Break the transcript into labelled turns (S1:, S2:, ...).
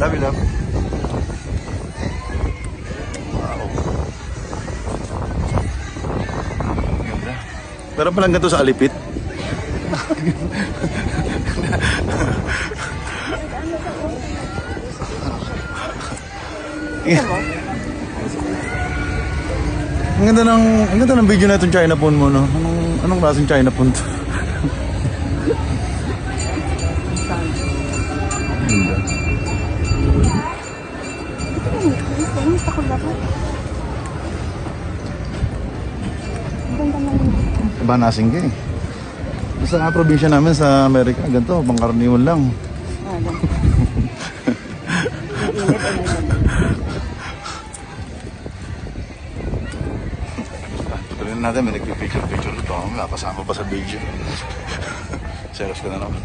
S1: Love you, love. Wow. Ganda. Meron palang ganito sa Alipit. Ang ganda ng video na itong China phone mo, no? Anong klaseng China phone to? Ganda.
S2: Gusto ko dapat. Ganda naman.
S1: Banasing ka eh. Sa probinsya namin sa Amerika, ganito, pangkaraniwan lang. Tuloy na natin, may nagpipicture-picture ito. Kasama pa sa video. Serious ka na naman.